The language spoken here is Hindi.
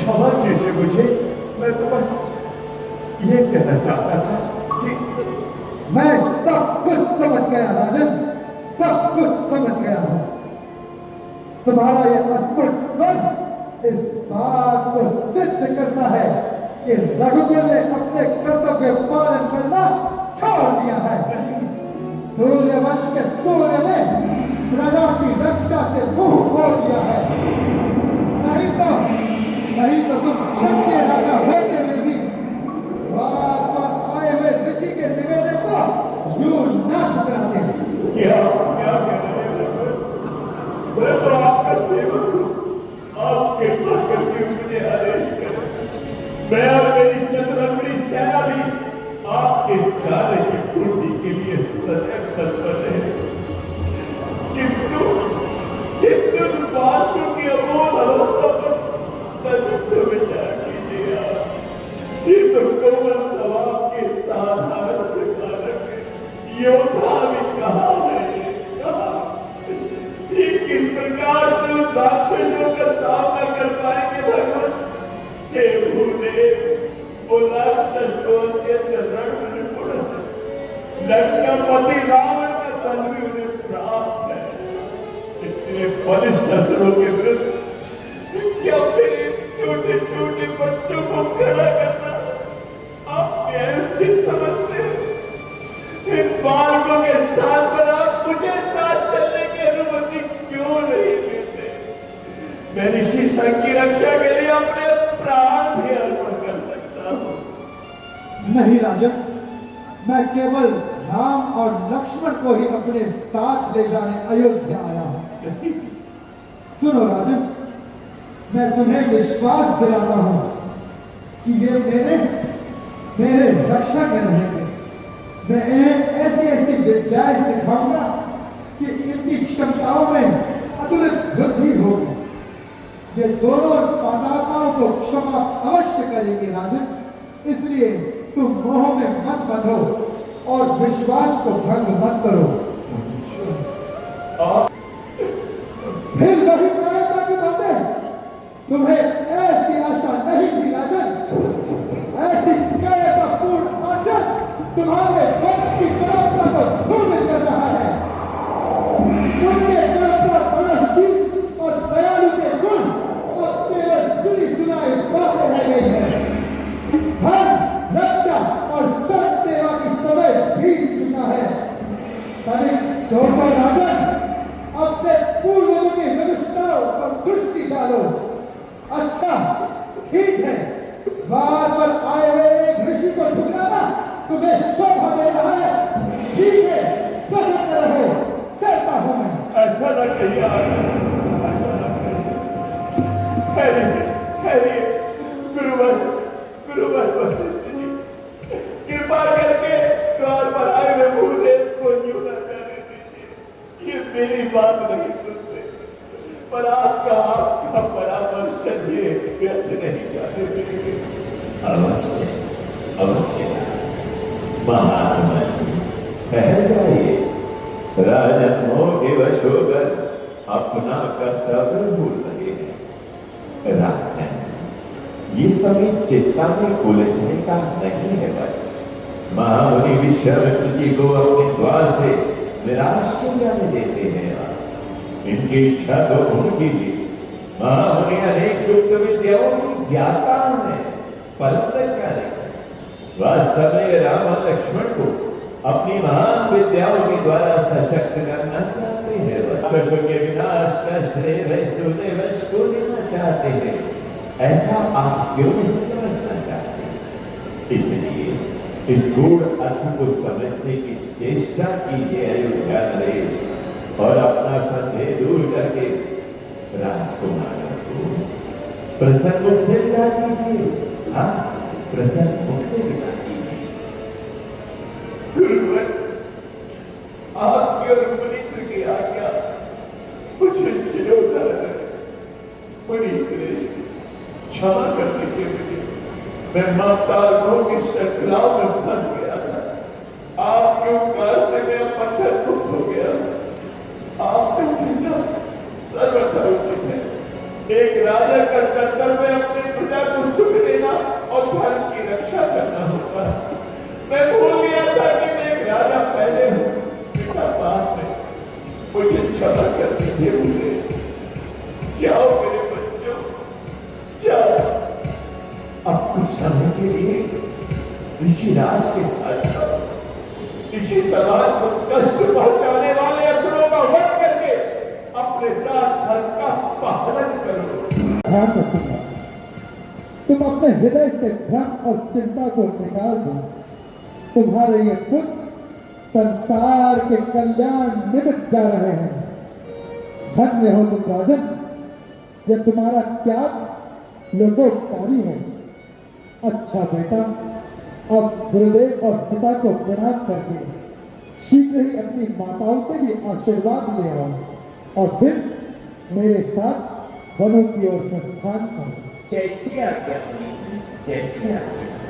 क्षमा कीजिए मुझे। मैं तो बस ये कहना चाहता था कि मैं सब कुछ समझ गया राजन, सब कुछ समझ गया हूं। तुम्हारा यह अस्पष्ट स्वर इस बात को सिद्ध करता है कि रघुकुल ने अपने कर्तव्य पालन करना छोड़ दिया है। सूर्यवंश के सूर्य ने प्रजा की रक्षा से मुंह मोड़ दिया है। नहीं तो तुम क्षत्रिय राजा होते हुए भी द्वार पर आए हुए ऋषि के निवेदन को यूं न ठुकराते। क्या क्या कह रहे हैं? मैं तो आपका सेवक हूँ, आप कृपा करके मुझे आदेश करें। मैं और मेरी चतुरंगड़ी सेना भी आपके इस कार्य की पूर्ति के लिए सदैव तत्पर रहे। किंतु बातों की अमोल अवस्था पर विचार कीजिए। ये तो कोमल स्वभाव के साधारण से कारक योद्धा भी कहा है। ये किस प्रकार से उस दाक्षिण्यों का सामना कर पाएंगे भगवान? हे भूदेव, बोला के रण में निपुण लंकापति रावण का बल भी उन्हें प्राप्त है। इतने बलिष्ठ असुरों के विरुद्ध क्या फिर छोटे छोटे बच्चों को खड़ा करना आप क्या उचित समझते हैं? इन बालकों के स्थान पर आप मुझे साथ चलने की अनुमति क्यों नहीं देते? मैं ऋषि संघ की रक्षा के लिए अपने प्राण भी अर्पण कर सकता हूं। नहीं राजन, मैं केवल राम और लक्ष्मण को ही अपने साथ ले जाने अयोध्या आया हूं। सुनो राजन, मैं तुम्हें विश्वास दिलाता हूं कि ये मेरे रक्षा कर रहेंगे। मैं इन्हें ऐसी ऐसी विद्याएं सिखाऊंगा कि इनकी क्षमताओं में अतुलित वृद्धि होगी। ये दोनों पादाताओं को क्षमा अवश्य करेंगे राजन, इसलिए तुम मोह में मत बंधो और विश्वास को भंग मत करो। फिर वही कायरता की बातें। तुम्हें ऐसी आशा नहीं थी राजन, ऐसी कायरतापूर्ण आशा तुम्हारे वंश की परंपरा को धूमित कर रहा है। उनके परंपरा परशील और दयालु के गुण और केवल सुनी सुनाई बातें रह गई है। धर्म, रक्षा और सत सेवा की समय बीत चुका है। सोचो राजन, अपने पूर्वजों की विवशताओं पर दृष्टि डालो। अच्छा ठीक है, द्वार पर आए हुए एक ऋषि को ठुकराना तुम्हें शोभा दे रहा है। ठीक है, प्रसन्न रहो, चलता हूं मैं। ऐसा न कहिए, ऐसा न कहिए। गुरुवर वशिष्ठ जी, कृपा करके द्वार पर आए हुए भूदेव को यूं न जाने दीजिए। ये मेरी बात नहीं सुनते, पर आपका परामर्श ये व्यर्थ नहीं जाने देंगे। अवश्य महात्मा ठहर जाइए। राजन मोह के वश होकर अपना कर्तव्य भूल रहे हैं। राजन, ये समय चिंता में उलझने का नहीं है। बस महामुनि विश्वामित्र जी को अपने द्वार से निराश क्यों जाने देते हैं? इनकी इच्छा तो उनकी थी। महामुनि अनेक गुप्त विद्याओं की ज्ञाता है, परंतु क्या नहीं। वास्तव में राम और लक्ष्मण को अपनी महान विद्याओं के द्वारा सशक्त करना चाहते हैं। राक्षसों के विनाश का श्रेय वैश्य वंश को देना चाहते हैं। ऐसा आप क्यों नहीं समझना चाहते? इसलिए इस गूढ़ अर्थ को समझने की चेष्टा कीजिए अयोध्या नरेश, और अपना संदेह दूर करके राजकुमार को प्रसन्न मुख से विदा कीजिए। हाँ, प्रसन्न मुख से विदा कीजिए। गुरुवर, आपकी और मुनीश्वर की आज्ञा मुझे चिरोधार है। मुनीश्वरेश, क्षमा करने के लिए मैं ममताओं की श्रृंखलाओं में फंस गया था। आपके उपकार से मैं पत्थर मुक्त हो गया। आपका कहना सर्वथा उचित है। एक राजा का कर्तव्य अपनी प्रजा कुछ समय के लिए ऋषिराज के साथ जाओ। ऋषि समाज को कष्ट पहुंचाने वाले असुरों का वध करके अपने रात भर का पालन करो। ध्यान रखूंगा। तुम अपने हृदय से भ्रम और चिंता को निकाल दो। तुम्हारे ये पुत्र संसार के कल्याण निमित्त जा रहे हैं। धन्य हो तुम राजन, यह तुम्हारा त्याग लोकोपकारी है। अच्छा बेटा, अब गुरुदेव और पिता को प्रणाम करके शीघ्र ही अपनी माताओं से भी आशीर्वाद ले आओ और फिर मेरे साथ वनों की ओर प्रस्थान करो। जैसी आज्ञा हुई, जैसी आज्ञा।